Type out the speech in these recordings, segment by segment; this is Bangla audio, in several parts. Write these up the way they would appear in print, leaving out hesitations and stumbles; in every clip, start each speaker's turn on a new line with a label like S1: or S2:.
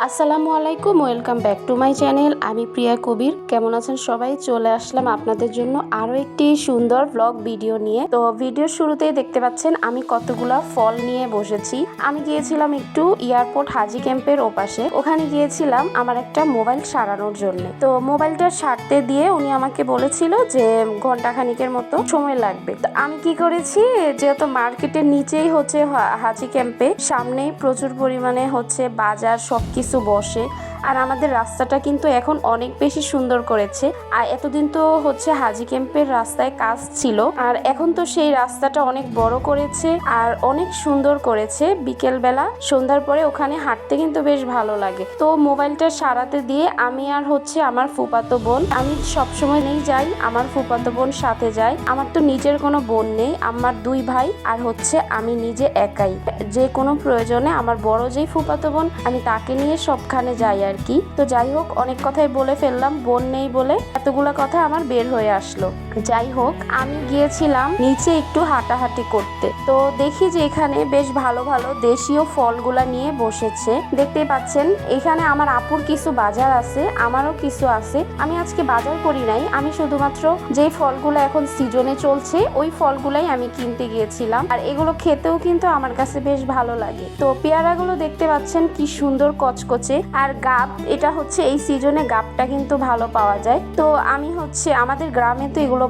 S1: আসসালামু আলাইকুম, welcome back to my channel. আমি প্রিয়া কবির। কেমন আছেন সবাই? চলে আসলাম আপনাদের জন্য আরও একটি সুন্দর ব্লগ ভিডিও নিয়ে। তো ভিডিওর শুরুতেই দেখতে পাচ্ছেন আমি কতগুলো ফল নিয়ে বসেছি। আমি গিয়েছিলাম একটু এয়ারপোর্ট হাজি ক্যাম্পের ওপাশে। ওখানে গিয়েছিলাম আমার একটা মোবাইল সারানোর জন্য। তো মোবাইলটা সারতে দিয়ে উনি আমাকে বলেছিল যে ঘন্টাখানিকের মতো সময় লাগবে। তো আমি কি করেছি, যেহেতু মার্কেটের নিচেই হচ্ছে হাজি ক্যাম্পে, সামনেই প্রচুর পরিমাণে হচ্ছে বাজার সবকিছু বসে। আর আমাদের রাস্তাটা কিন্তু এখন অনেক বেশি সুন্দর করেছে। আর এতদিন তো হচ্ছে হাজি ক্যাম্পের রাস্তায় কাজ ছিল, আর এখন তো সেই রাস্তাটা অনেক বড় করেছে আর অনেক সুন্দর করেছে। বিকেল বেলা সন্ধ্যার পরে ওখানে হাঁটতে কিন্তু বেশ ভালো লাগে। তো মোবাইলটা সারাতে দিয়ে আমি আর হচ্ছে আমার ফুফাতো বোন, আমি সবসময় নেই যাই, আমার ফুফাতো বোন সাথে যায়। আমার তো নিজের কোনো বোন নেই, আমার দুই ভাই আর হচ্ছে আমি নিজে একাই। যে কোনো প্রয়োজনে আমার বড় যেই ফুফাতো বোন, আমি তাকে নিয়ে সবখানে যাই আর কি। তো যাই হোক, অনেক কথাই বলে ফেললাম, বোন নেই বলে এতগুলা কথা আমার বের হয়ে আসলো। যাই হোক, আমি গিয়েছিলাম নিচে একটু হাঁটাহাঁটি করতে। তো দেখি যে এখানে বেশ ভালো ভালো দেশীয় ফলগুলা নিয়ে বসেছে। দেখতেই পাচ্ছেন এখানে আমার আপুর কিছু বাজার আছে, আমারও কিছু আছে। আমি আজকে বাজার করি নাই, আমি শুধুমাত্র যেই ফলগুলো এখন সিজনে চলছে ওই ফলগুলাই আমি কিনতে গিয়েছিলাম। আর এগুলো খেতেও কিন্তু আমার কাছে বেশ ভালো লাগে। তো পেয়ারাগুলো দেখতে পাচ্ছেন কি সুন্দর কচকচে। আর গাব, এটা হচ্ছে এই সিজনে গাবটা কিন্তু ভালো পাওয়া যায়। তো আমি হচ্ছে আমাদের গ্রামে তো এগুলো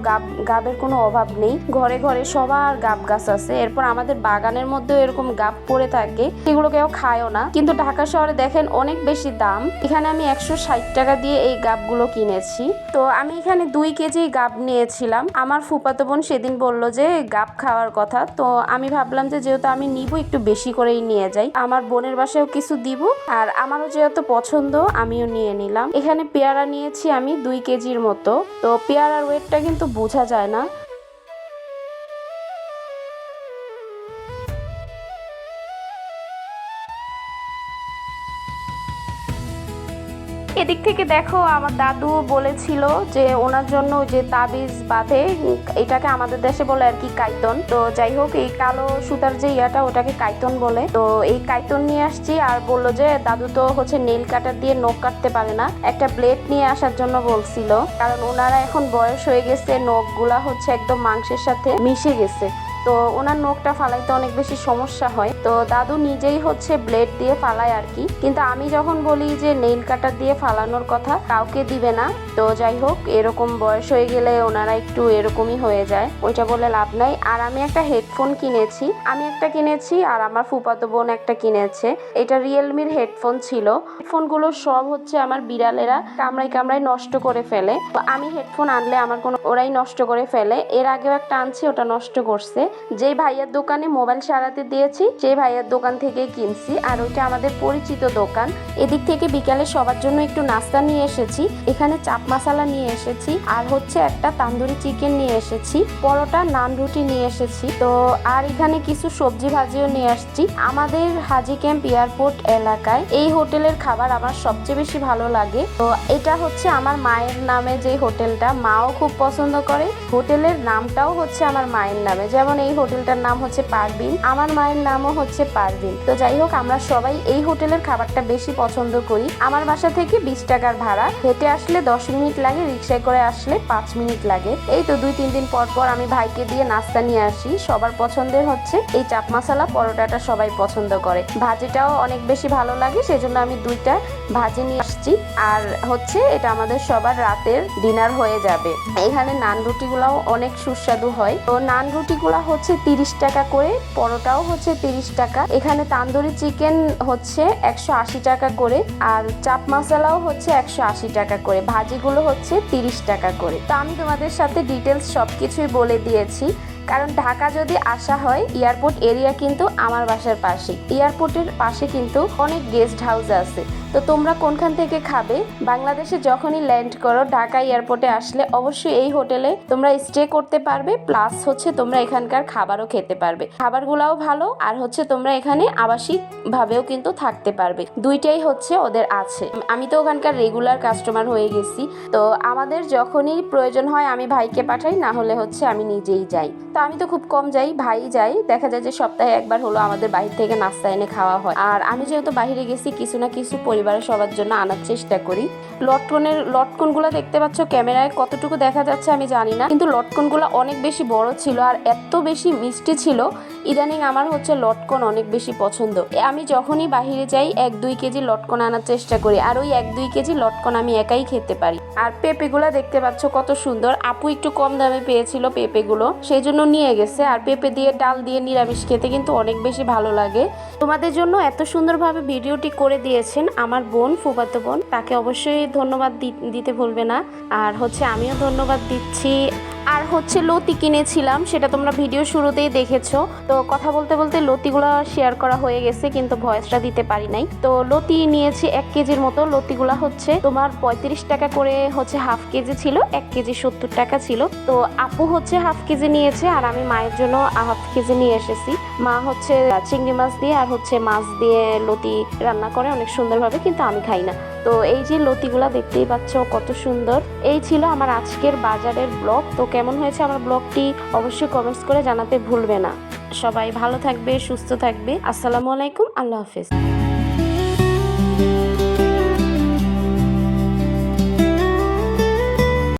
S1: গাবের কোনো অভাব নেই, ঘরে ঘরে সবার গাব গাছ আছে। এরপর আমাদের বাগানের মধ্যেও এরকম গাব পড়ে থাকে, এগুলো কেউ খায়ও না। কিন্তু ঢাকা শহরে দেখেন অনেক বেশি দাম। এখানে আমি 160 টাকা দিয়ে এই গাবগুলো কিনেছি। তো আমি এখানে 2 কেজি গাব নিয়েছিলাম। আমার ফুফাতো বোন সেদিন বলল যে গাব খাওয়ার কথা। তো আমি ভাবলাম যে যেহেতু আমি নিব, একটু বেশি করেই নিয়ে যাই, আমার বোনের বাসায়ও কিছু দিব আর আমারও যেহেতু পছন্দ আমিও নিয়ে নিলাম। এখানে পেয়ারা নিয়েছি আমি 2 কেজির মতো। তো পেয়ারার ওয়েটটা কিন্তু বোঝা যায় না। এদিক থেকে দেখো, আমার দাদু বলেছিল যে ওনার জন্য যে তাবিজ বাঁধে, এটাকে আমাদের দেশে বলে আর কি কাইতন। তো যাই হোক, এই কালো সুতার যে ইয়াটা ওটাকে কাইতন বলে। তো এই কাইতন নিয়ে আসছি। আর বললো যে দাদু তো হচ্ছে নেল কাটার দিয়ে নখ কাটতে পারে না, একটা ব্লেড নিয়ে আসার জন্য বলছিল, কারণ ওনারা এখন বয়স হয়ে গেছে, নখগুলা হচ্ছে একদম মাংসের সাথে মিশে গেছে। তো ওনার নখটা ফালাইতে অনেক বেশি সমস্যা হয়। তো দাদু নিজেই হচ্ছে ব্লেড দিয়ে ফালায় আর কি। কিন্তু আমি যখন বলি যে নেইল কাটার দিয়ে ফালানোর কথা, কাউকে দিবে না। তো যাই হোক, এরকম বয়স হয়ে গেলে ওনারা একটু এরকমই হয়ে যায়, ওইটা বলে লাভ নাই। আর আমি একটা হেডফোন কিনেছি, আমি একটা কিনেছি আর আমার ফুফাতো বোন একটা কিনেছে। এটা রিয়েলমির হেডফোন ছিল। হেডফোনগুলো সব হচ্ছে আমার বিড়ালেরা কামড়াই কামড়াই নষ্ট করে ফেলে। তো আমি হেডফোন আনলে আমার কোনো, ওরাই নষ্ট করে ফেলে। এর আগেও একটা আনছি, ওটা নষ্ট করছে। যেই ভাইয়ের দোকানে মোবাইল সারাতে দিয়েছি সেই ভাইয়ের দোকান থেকেই কিনছি, আর ওইটা আমাদের পরিচিত দোকান। এদিক থেকে বিকালে সবার জন্য একটু নাস্তা নিয়ে এসেছি। এখানে চাপ মশলা নিয়ে এসেছি, আর হচ্ছে একটা তান্দুরি চিকেন নিয়ে এসেছি, পরোটা, নান, রুটি নিয়ে এসেছি। তো আর এখানে কিছু সবজি ভাজিও নিয়ে আসছি। আমাদের হাজি ক্যাম্প এয়ারপোর্ট এলাকায় এই হোটেলের খাবার আমার সবচেয়ে বেশি ভালো লাগে। তো এটা হচ্ছে আমার মায়ের নামে যে হোটেলটা, মাও খুব পছন্দ করে। হোটেলের নামটাও হচ্ছে আমার মায়ের নামে, যেমন এই হোটেলটার নাম হচ্ছে পারভিন, আমার মায়ের নামও হচ্ছে পারভিন। তো যাই হোক, আমরা সবাই এই হোটেলের খাবারটা বেশি পছন্দ করি। আমার বাসা থেকে 20 টাকার ভাড়া, হেঁটে আসলে 10 মিনিট লাগে, রিক্সায় করে আসলে 5 মিনিট লাগে। এই তো 2-3 দিন পর পর আমি ভাইকে দিয়ে নাস্তা নিয়ে আসি। সবার পছন্দের হচ্ছে এই চাপ মশলা পরোটাটা, সবাই পছন্দ করে। ভাজিটাও অনেক বেশি ভালো লাগে, সেজন্য আমি 2টা ভাজি নিয়ে আসছি। আর হচ্ছে এটা আমাদের সবার রাতের ডিনার হয়ে যাবে। এখানে নান রুটিগুলাও অনেক সুস্বাদু হয়। তো নান রুটিগুলা হচ্ছে 30 টাকা করে, পরোটাও হচ্ছে 30 টাকা। এখানে তান্দুরি চিকেন হচ্ছে 180 টাকা করে, আর চাপ মশলাও হচ্ছে 180 টাকা করে, ভাজিগুলো হচ্ছে 30 টাকা করে। তো আমি তোমাদের সাথে ডিটেলস সবকিছুই বলে দিয়েছি, কারণ ঢাকা যদি আসা হয়, এয়ারপোর্ট এরিয়া কিন্তু আমার বাসার পাশে। এয়ারপোর্টের পাশে কিন্তু অনেক গেস্ট হাউস আছে। তো তোমরা কোনখান থেকে খাবে, বাংলাদেশে যখনই ল্যান্ড করো ঢাকা এয়ারপোর্টে আসলে অবশ্যই এই হোটেলে তোমরা স্টে করতে পারবে, প্লাস হচ্ছে তোমরা এখানকার খাবারও খেতে পারবে। খাবারগুলাও ভালো, আর হচ্ছে তোমরা এখানে আবাসিক ভাবেও কিন্তু থাকতে পারবে। দুইটাই হচ্ছে ওদের আছে। আমি তো ওখানকার রেগুলার কাস্টমার হয়ে গেছি। তো আমাদের যখনই প্রয়োজন হয় আমি ভাইকে পাঠাই, না হলে হচ্ছে আমি নিজেই যাই। তো আমি তো খুব কম যাই, ভাই যাই। দেখা যায় যে সপ্তাহে একবার হলো আমাদের বাহির থেকে নাস্তা এনে খাওয়া হয়। আর আমি যেহেতু বাইরে গেছি, কিছু না কিছু পরিবার পরিবারের সবার জন্য আনার চেষ্টা করি। লটকনগুলো দেখতে পাচ্ছ ক্যামেরায় কতটুকু দেখা যাচ্ছে আমি জানি না, কিন্তু লটকনগুলো অনেক বেশি বড় ছিল আর এত বেশি মিষ্টি ছিল। ইদানিং আমার হচ্ছে লটকন অনেক বেশি পছন্দ। আমি যখনই বাহিরে যাই 1-2 কেজি লটকন আনার চেষ্টা করি, আর ওই 1-2 কেজি লটকন আমি একাই খেতে পারি। আর পেঁপেগুলো দেখতে পাচ্ছ কত সুন্দর। আপু একটু কম দামে পেয়েছিল পেঁপেগুলো, সেই জন্য নিয়ে গেছে। আর পেঁপে দিয়ে ডাল দিয়ে নিরামিষ খেতে কিন্তু অনেক বেশি ভালো লাগে। তোমাদের জন্য এত সুন্দরভাবে ভিডিওটি করে দিয়েছেন আমার বোন, ফুফাতো বোন, তাকে অবশ্যই ধন্যবাদ দিতে ভুলবে না। আর হচ্ছে আমিও ধন্যবাদ দিচ্ছি। আর হচ্ছে লতি কিনেছিলাম, সেটা তোমরা ভিডিও শুরুতেই দেখেছো। তো কথা বলতে বলতে লতিগুলো শেয়ার করা হয়ে গেছে, কিন্তু ভয়েসটা দিতে পারি নাই। তো লতি নিয়েছি 1 কেজির মতো। লতিগুলা হচ্ছে তোমার 35 টাকা করে হচ্ছে হাফ কেজি ছিল, 1 কেজি 70 টাকা ছিল। তো আপু হচ্ছে হাফ কেজি নিয়েছে আর আমি মায়ের জন্য হাফ কেজি নিয়ে এসেছি। মা হচ্ছে চিংড়ি মাছ দিয়ে আর হচ্ছে মাছ দিয়ে লতি রান্না করে অনেক সুন্দরভাবে, কিন্তু আমি খাই না। তো এই যে লতিগুলা দেখতেই পাচ্ছ কত সুন্দর। এই ছিল আমার আজকের বাজারের ব্লগ। তো কেমন হয়েছে আমার ব্লগটি অবশ্যই কমেন্টস করে জানাতে ভুলবে না। সবাই ভালো থাকবে, সুস্থ থাকবে। আসসালামু আলাইকুম, আল্লাহ হাফেজ।